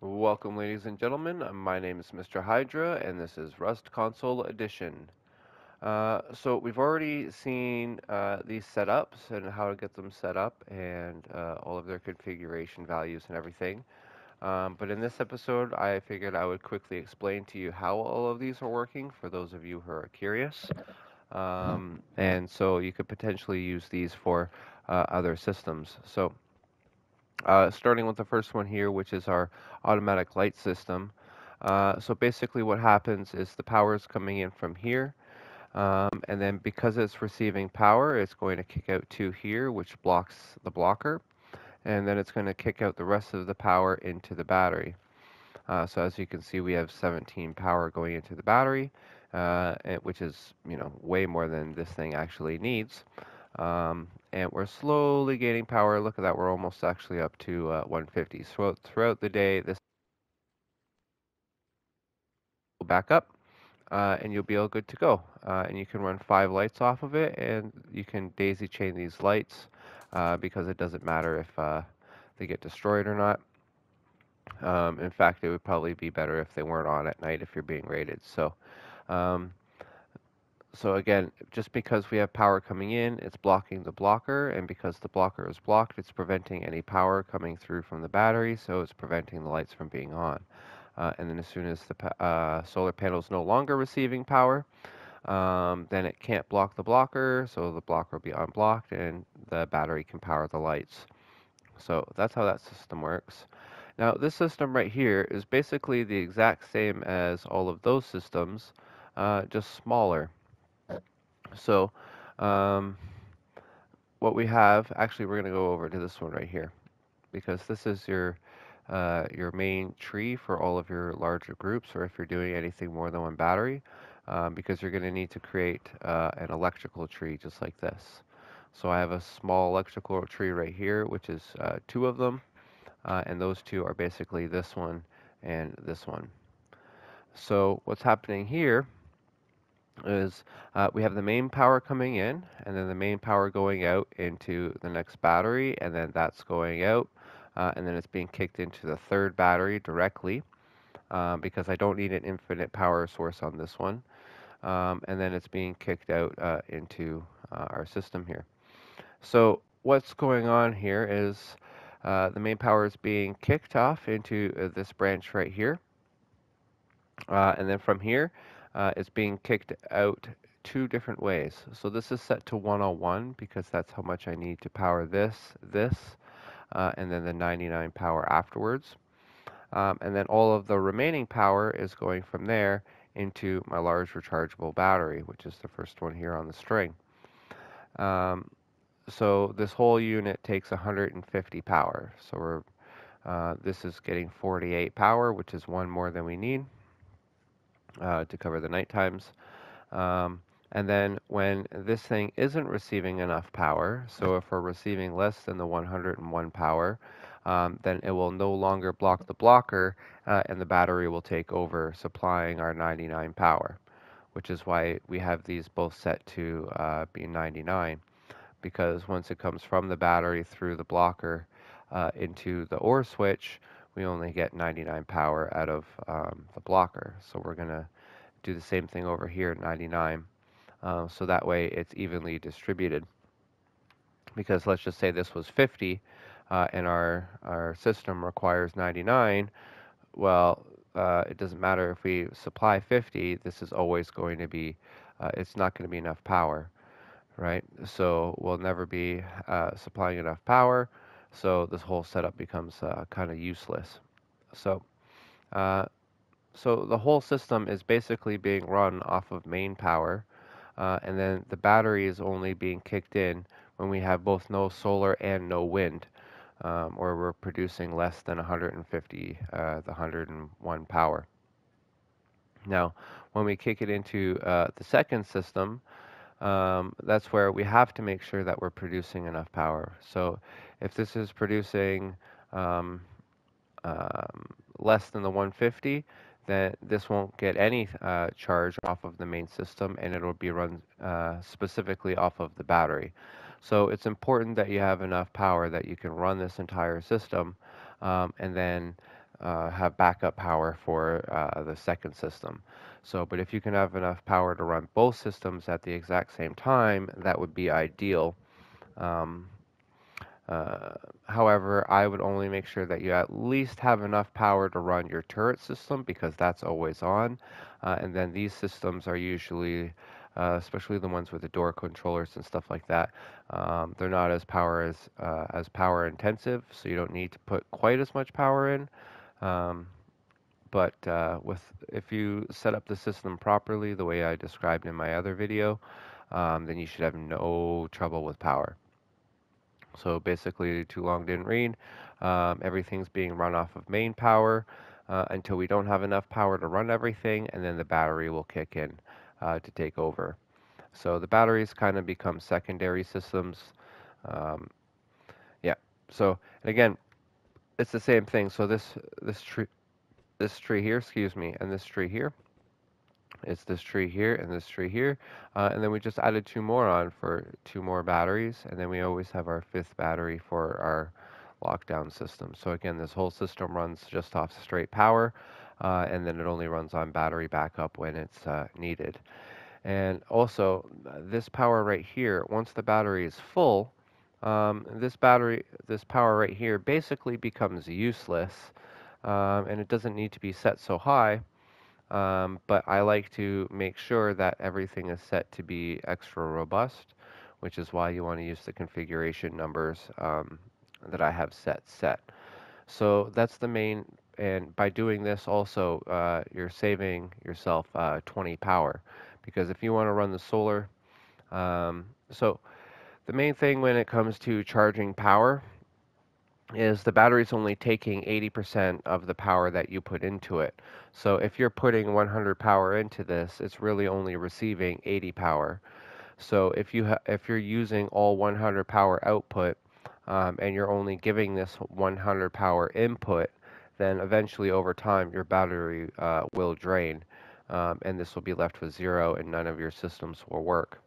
Welcome, ladies and gentlemen. My name is Mr. Hydra, and this is Rust Console Edition. So we've already seen these setups and how to get them set up and all of their configuration values and everything. But in this episode, I figured I would quickly explain to you how all of these are working for those of you who are curious. And so you could potentially use these for other systems. So starting with the first one here, which is our automatic light system. So basically what happens is the power is coming in from here, and then because it's receiving power, it's going to kick out to here, which blocks the blocker, and then it's going to kick out the rest of the power into the battery. So as you can see, we have 17 power going into the battery, which is, way more than this thing actually needs. And we're slowly gaining power. Look at that, we're almost actually up to 150. So throughout the day, this will back up, and you'll be all good to go. And you can run 5 lights off of it, and you can daisy chain these lights because it doesn't matter if they get destroyed or not. In fact, it would probably be better if they weren't on at night if you're being rated. Um, So again, just because we have power coming in, it's blocking the blocker, and because the blocker is blocked, it's preventing any power coming through from the battery, so it's preventing the lights from being on. And then as soon as the solar panel is no longer receiving power, then it can't block the blocker, so the blocker will be unblocked, and the battery can power the lights. So that's how that system works. Now, this system right here is basically the exact same as all of those systems, just smaller. So, um, what we have, actually, we're going to go over to this one right here because this is your main tree for all of your larger groups, or if you're doing anything more than one battery, because you're going to need to create an electrical tree just like this. So I have a small electrical tree right here, which is 2 of them, and those 2 are basically this one and this one. So what's happening here is we have the main power coming in, and then the main power going out into the next battery, and then that's going out, and then it's being kicked into the third battery directly, because I don't need an infinite power source on this one. And then it's being kicked out into our system here. So what's going on here is the main power is being kicked off into this branch right here. And then from here, it's being kicked out 2 different ways. So this is set to 101 because that's how much I need to power this, and then the 99 power afterwards. And then all of the remaining power is going from there into my large rechargeable battery, which is the first one here on the string. Um, so this whole unit takes 150 power. So this is getting 48 power, which is 1 more than we need to cover the night times. And then when this thing isn't receiving enough power, so if we're receiving less than the 101 power, then it will no longer block the blocker, and the battery will take over supplying our 99 power, which is why we have these both set to be 99, because once it comes from the battery through the blocker into the OR switch, we only get 99 power out of the blocker. So we're going to do the same thing over here at 99. So that way it's evenly distributed. Because let's just say this was 50, and our system requires 99. Well, it doesn't matter if we supply 50. This is always going to be, it's not going to be enough power, right? So we'll never be supplying enough power. So this whole setup becomes kind of useless. So uh, so the whole system is basically being run off of main power, and then the battery is only being kicked in when we have both no solar and no wind, or we're producing less than 150, the 101 power. Now, when we kick it into the second system, that's where we have to make sure that we're producing enough power. So if this is producing um, less than the 150, then this won't get any charge off of the main system, and it'll be run specifically off of the battery. So it's important that you have enough power that you can run this entire system, and then have backup power for the second system. So, but if you can have enough power to run both systems at the exact same time, that would be ideal. Um, uh, However, I would only make sure that you at least have enough power to run your turret system because that's always on. And then these systems are usually, especially the ones with the door controllers and stuff like that, they're not as power intensive, so you don't need to put quite as much power in. Um, but with if you set up the system properly, the way I described in my other video, then you should have no trouble with power. So basically, too long didn't read. Everything's being run off of main power until we don't have enough power to run everything, and then the battery will kick in to take over. So the batteries kind of become secondary systems. Um, yeah. So and again, it's the same thing. So this tree here, excuse me, and this tree here. It's this tree here and this tree here. And then we just added two more on for two more batteries. And then we always have our fifth battery for our lockdown system. So again, this whole system runs just off straight power. And then it only runs on battery backup when it's needed. And also, this power right here, once the battery is full, this power right here basically becomes useless. And it doesn't need to be set so high, but I like to make sure that everything is set to be extra robust, which is why you want to use the configuration numbers that I have set. So that's the main, and by doing this also, you're saving yourself 20 power, because if you want to run the solar, so the main thing when it comes to charging power is the battery's only taking 80% of the power that you put into it. So if you're putting 100 power into this, it's really only receiving 80 power. So if you're using all 100 power output and you're only giving this 100 power input, then eventually over time your battery will drain, and this will be left with zero, and none of your systems will work.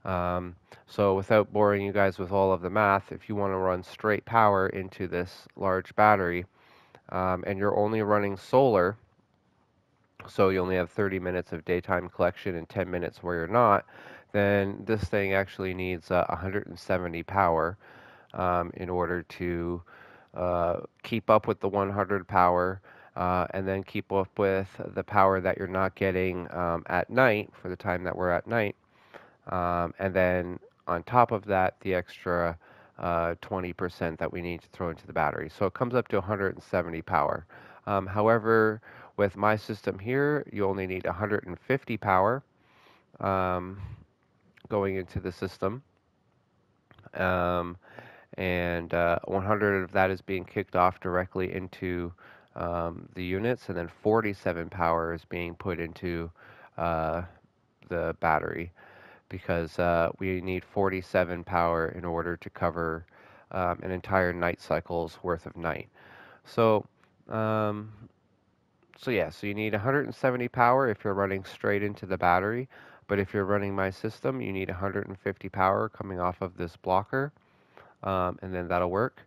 Um, so without boring you guys with all of the math, if you want to run straight power into this large battery, and you're only running solar, so you only have 30 minutes of daytime collection and 10 minutes where you're not, then this thing actually needs 170 power in order to keep up with the 100 power, and then keep up with the power that you're not getting at night for the time that we're at night. And then on top of that, the extra 20% that we need to throw into the battery. So it comes up to 170 power. However, with my system here, you only need 150 power um, going into the system. Um, and 100 of that is being kicked off directly into the units, and then 47 power is being put into uh, the battery, because we need 47 power in order to cover an entire night cycle's worth of night. So, um, so yeah, so you need 170 power if you're running straight into the battery, but if you're running my system, you need 150 power coming off of this blocker, and then that'll work.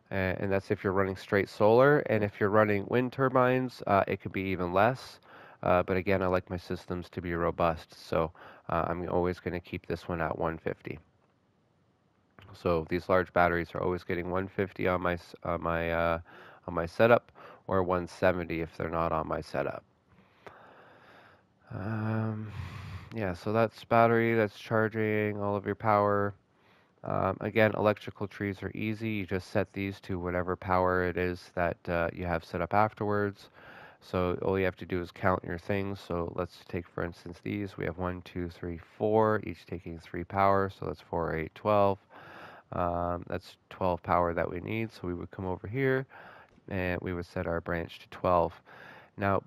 And that's if you're running straight solar. And if you're running wind turbines, it could be even less. But again, I like my systems to be robust, so I'm always going to keep this one at 150. So these large batteries are always getting 150 on my setup, or 170 if they're not on my setup. Um, yeah, so that's battery, that's charging all of your power. Again, electrical trees are easy. You just set these to whatever power it is that you have set up afterwards. So all you have to do is count your things. So let's take, for instance, these. We have 1, 2, 3, 4, each taking 3 power. So that's 4, 8, 12. That's 12 power that we need. So we would come over here and we would set our branch to 12. Now,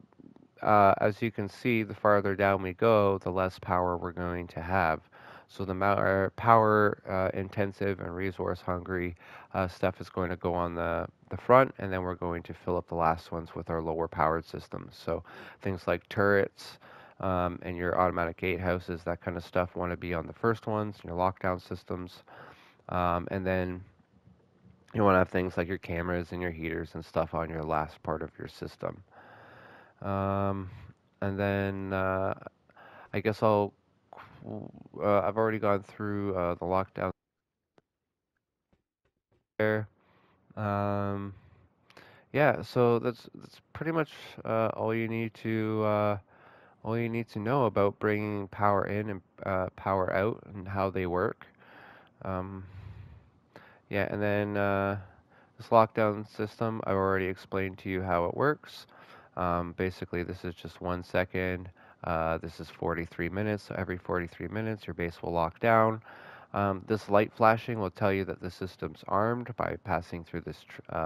as you can see, the farther down we go, the less power we're going to have. So the more power intensive and resource hungry stuff is going to go on the front, and then we're going to fill up the last ones with our lower powered systems. So things like turrets and your automatic gatehouses, that kind of stuff, want to be on the first ones, your lockdown systems. And then You want to have things like your cameras and your heaters and stuff on your last part of your system. Um, and then I guess I've already gone through the lockdown there. Um, yeah, so that's pretty much all you need to know about bringing power in and power out and how they work. Um, yeah, and then this lockdown system, I've already explained to you how it works. Basically, this is just 1 second. This is 43 minutes. So every 43 minutes, your base will lock down. This light flashing will tell you that the system's armed by passing through this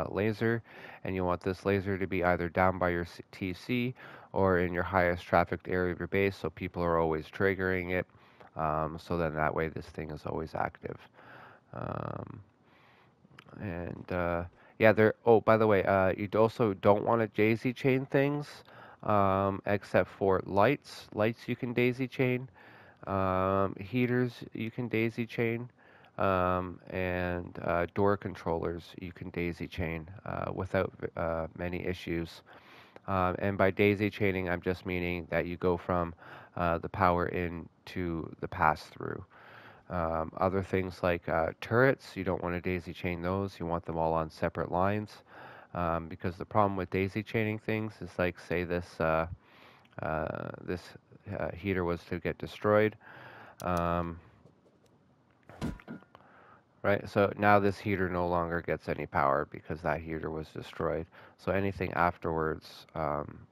laser, and you want this laser to be either down by your TC or in your highest trafficked area of your base, so people are always triggering it. So then that way, this thing is always active. Um, and yeah, there. Oh, by the way, you also don't want to daisy chain things, except for lights. Lights you can daisy chain. Heaters you can daisy chain, and door controllers you can daisy chain without many issues. And by daisy chaining, I'm just meaning that you go from the power in to the pass through. Other things like turrets, you don't want to daisy chain those. You want them all on separate lines, because the problem with daisy chaining things is like, say this heater was to get destroyed. Um, right? So now this heater no longer gets any power because that heater was destroyed. So anything afterwards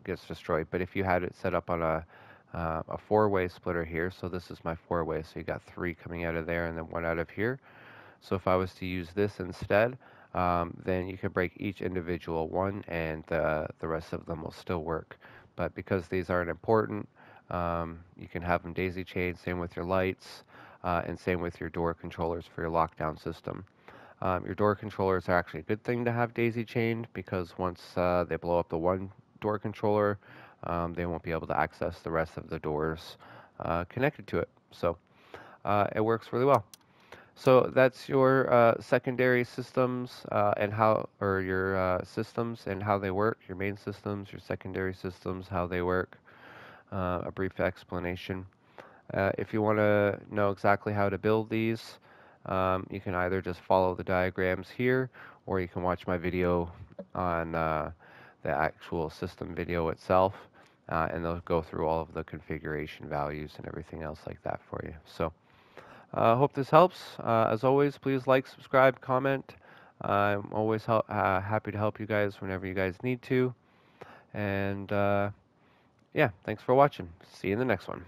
gets destroyed. But if you had it set up on a four-way splitter here, so this is my four-way, so you got three coming out of there and then one out of here. So if I was to use this instead, then you could break each individual one and the rest of them will still work. But because these aren't important, you can have them daisy chained, same with your lights, and same with your door controllers for your lockdown system. Your door controllers are actually a good thing to have daisy chained because once they blow up the one door controller, they won't be able to access the rest of the doors connected to it. So it works really well. So that's your secondary systems and how, or your systems and how they work, your main systems, your secondary systems, how they work, a brief explanation. If you want to know exactly how to build these, you can either just follow the diagrams here, or you can watch my video on the actual system video itself, and they'll go through all of the configuration values and everything else like that for you. So. Hope this helps. As always, please like, subscribe, comment. I'm always happy to help you guys whenever you guys need to. And yeah, thanks for watching. See you in the next one.